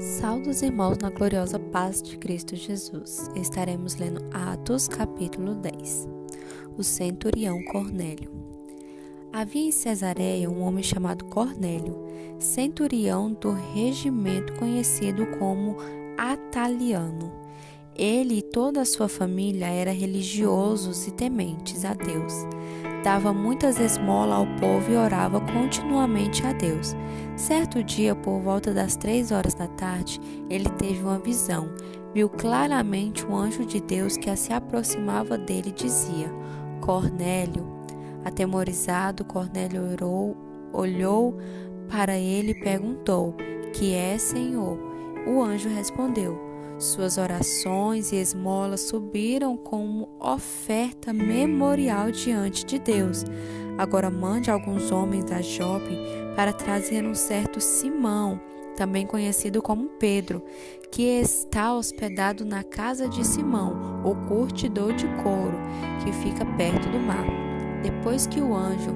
Saudos irmãos na gloriosa paz de Cristo Jesus. Estaremos lendo Atos, capítulo 10. O centurião Cornélio. Havia em Cesareia um homem chamado Cornélio, centurião do regimento conhecido como Ataliano. Ele e toda a sua família eram religiosos e tementes a Deus. Dava muitas esmolas ao povo e orava continuamente a Deus. Certo dia, por volta das 3 horas da tarde, ele teve uma visão. Viu claramente um anjo de Deus que se aproximava dele e dizia: Cornélio. Atemorizado, Cornélio olhou para ele e perguntou: Que é, Senhor? O anjo respondeu: Suas orações e esmolas subiram como oferta memorial diante de Deus. Agora mande alguns homens a Jope para trazer um certo Simão, também conhecido como Pedro, que está hospedado na casa de Simão, o curtidor de couro, que fica perto do mar. Depois que o anjo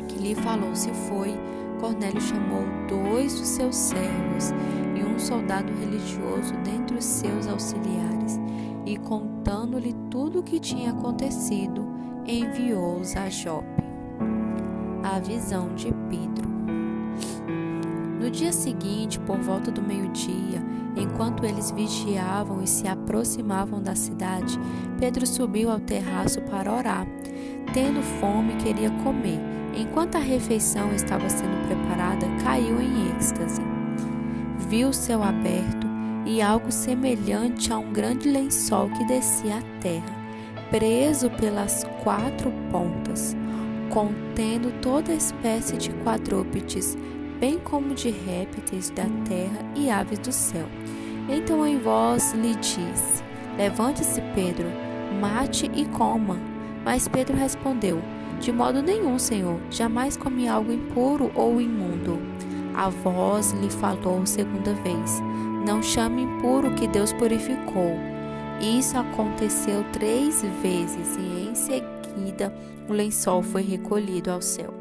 que lhe falou se foi, Cornélio chamou 2 dos seus servos e um soldado religioso dentre os seus auxiliares, e contando-lhe tudo o que tinha acontecido, enviou-os a Jope. A visão de Pedro. No dia seguinte, por volta do meio-dia, enquanto eles vigiavam e se aproximavam da cidade, Pedro subiu ao terraço para orar. Tendo fome, queria comer. Enquanto a refeição estava sendo preparada, caiu em êxtase. Viu o céu aberto e algo semelhante a um grande lençol que descia à terra, preso pelas 4 pontas, contendo toda espécie de quadrúpedes, bem como de répteis da terra e aves do céu. Então em voz lhe disse: Levante-se, Pedro, mate e coma. Mas Pedro respondeu: De modo nenhum, Senhor, jamais comi algo impuro ou imundo. A voz lhe falou segunda vez: Não chame impuro o que Deus purificou. Isso aconteceu 3 vezes e em seguida o lençol foi recolhido ao céu.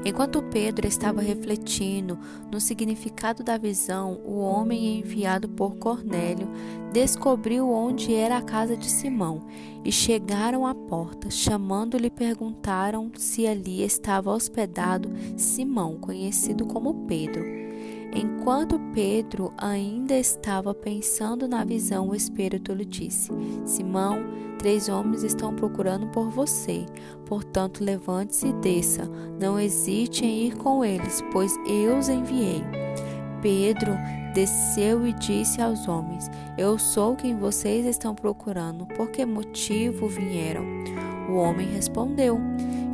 Enquanto Pedro estava refletindo no significado da visão, o homem enviado por Cornélio descobriu onde era a casa de Simão e chegaram à porta. Chamando-lhe, perguntaram se ali estava hospedado Simão, conhecido como Pedro. Enquanto Pedro ainda estava pensando na visão, o Espírito lhe disse: Simão, 3 homens estão procurando por você. Portanto, levante-se e desça. Não hesite em ir com eles, pois eu os enviei. Pedro desceu e disse aos homens: Eu sou quem vocês estão procurando. Por que motivo vieram? O homem respondeu: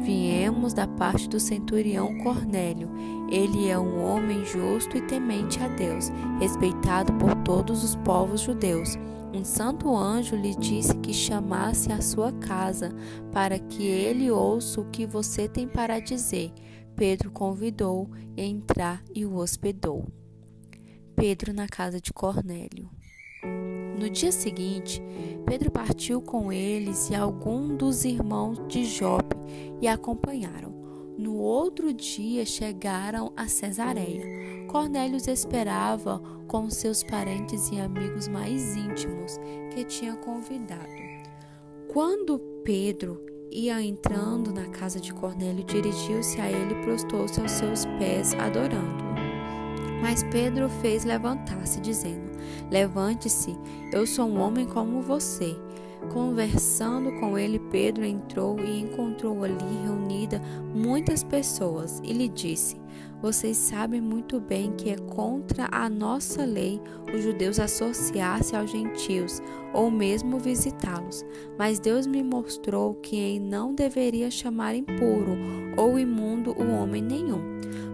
Viemos da parte do centurião Cornélio. Ele é um homem justo e temente a Deus, respeitado por todos os povos judeus. Um santo anjo lhe disse que chamasse à sua casa, para que ele ouça o que você tem para dizer. Pedro convidou a entrar e o hospedou. Pedro na casa de Cornélio. No dia seguinte, Pedro partiu com eles e alguns dos irmãos de Jope e acompanharam. No outro dia chegaram a Cesareia. Cornélio os esperava com seus parentes e amigos mais íntimos que tinha convidado. Quando Pedro ia entrando na casa de Cornélio, dirigiu-se a ele e prostou-se aos seus pés, adorando-o. Mas Pedro fez levantar-se, dizendo: Levante-se, eu sou um homem como você. Conversando com ele, Pedro entrou e encontrou ali reunida muitas pessoas e lhe disse: Vocês sabem muito bem que é contra a nossa lei os judeus associar-se aos gentios ou mesmo visitá-los. Mas Deus me mostrou que não deveria chamar impuro ou imundo o homem nenhum.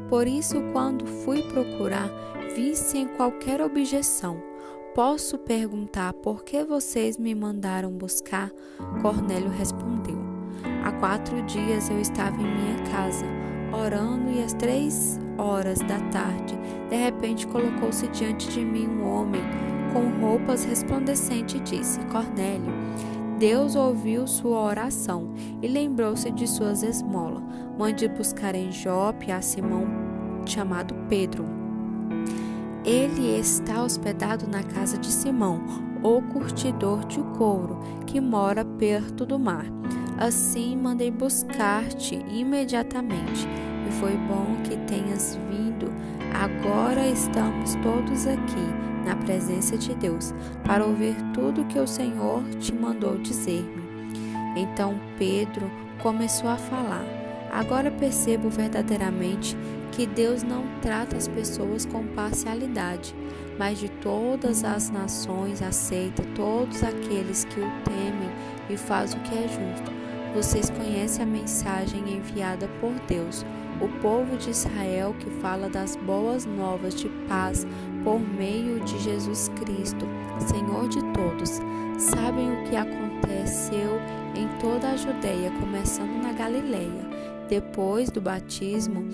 Por isso, quando fui procurar, vi sem qualquer objeção. Posso perguntar por que vocês me mandaram buscar? Cornélio respondeu: Há 4 dias eu estava em minha casa, orando, e às 3 horas da tarde, de repente colocou-se diante de mim um homem com roupas resplandecentes e disse: Cornélio, Deus ouviu sua oração e lembrou-se de suas esmolas. Mande buscar em Jope a Simão chamado Pedro. Ele está hospedado na casa de Simão, o curtidor de couro, que mora perto do mar. Assim mandei buscar-te imediatamente, e foi bom que tenhas vindo. Agora estamos todos aqui, na presença de Deus, para ouvir tudo que o Senhor te mandou dizer-me. Então Pedro começou a falar: agora percebo verdadeiramente que Deus não trata as pessoas com parcialidade, mas de todas as nações aceita todos aqueles que o temem e faz o que é justo. Vocês conhecem a mensagem enviada por Deus, o povo de Israel, que fala das boas novas de paz por meio de Jesus Cristo, Senhor de todos. Sabem o que aconteceu em toda a Judeia, começando na Galileia, depois do batismo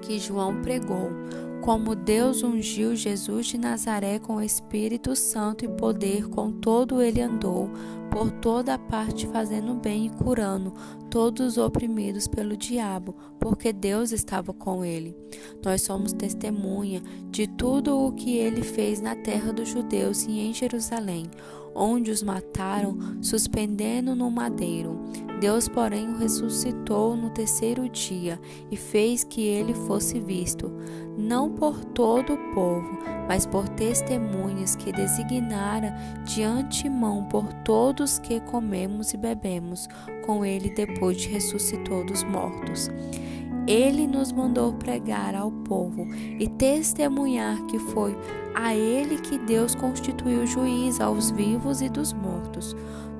que João pregou, como Deus ungiu Jesus de Nazaré com o Espírito Santo e poder, com todo ele andou por toda a parte, fazendo bem e curando todos os oprimidos pelo diabo, porque Deus estava com ele. Nós somos testemunha de tudo o que ele fez na terra dos judeus e em Jerusalém, onde os mataram, suspendendo no madeiro. Deus, porém, o ressuscitou no terceiro dia e fez que ele fosse visto, não por todo o povo, mas por testemunhas que designara de antemão por todos que comemos e bebemos com ele depois de ressuscitou dos mortos. Ele nos mandou pregar ao povo e testemunhar que foi a ele que Deus constituiu juiz aos vivos e dos mortos.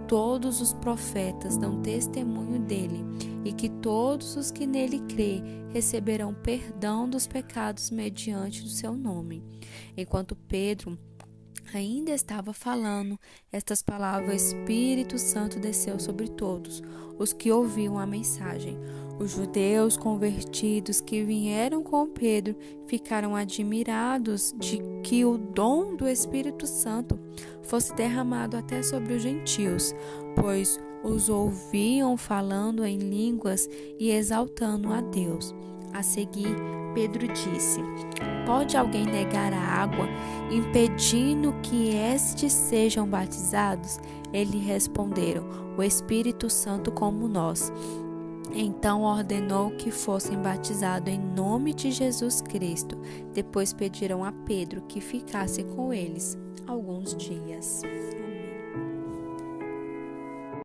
Todos os profetas dão testemunho dele, e que todos os que nele crê receberão perdão dos pecados mediante o seu nome. Enquanto Pedro ainda estava falando estas palavras, o Espírito Santo desceu sobre todos os que ouviam a mensagem. Os judeus convertidos que vieram com Pedro ficaram admirados de que o dom do Espírito Santo fosse derramado até sobre os gentios, pois os ouviam falando em línguas e exaltando a Deus. A seguir, Pedro disse: pode alguém negar a água, impedindo que estes sejam batizados? Eles responderam: o Espírito Santo como nós. Então ordenou que fossem batizados em nome de Jesus Cristo. Depois pediram a Pedro que ficasse com eles alguns dias. Amém.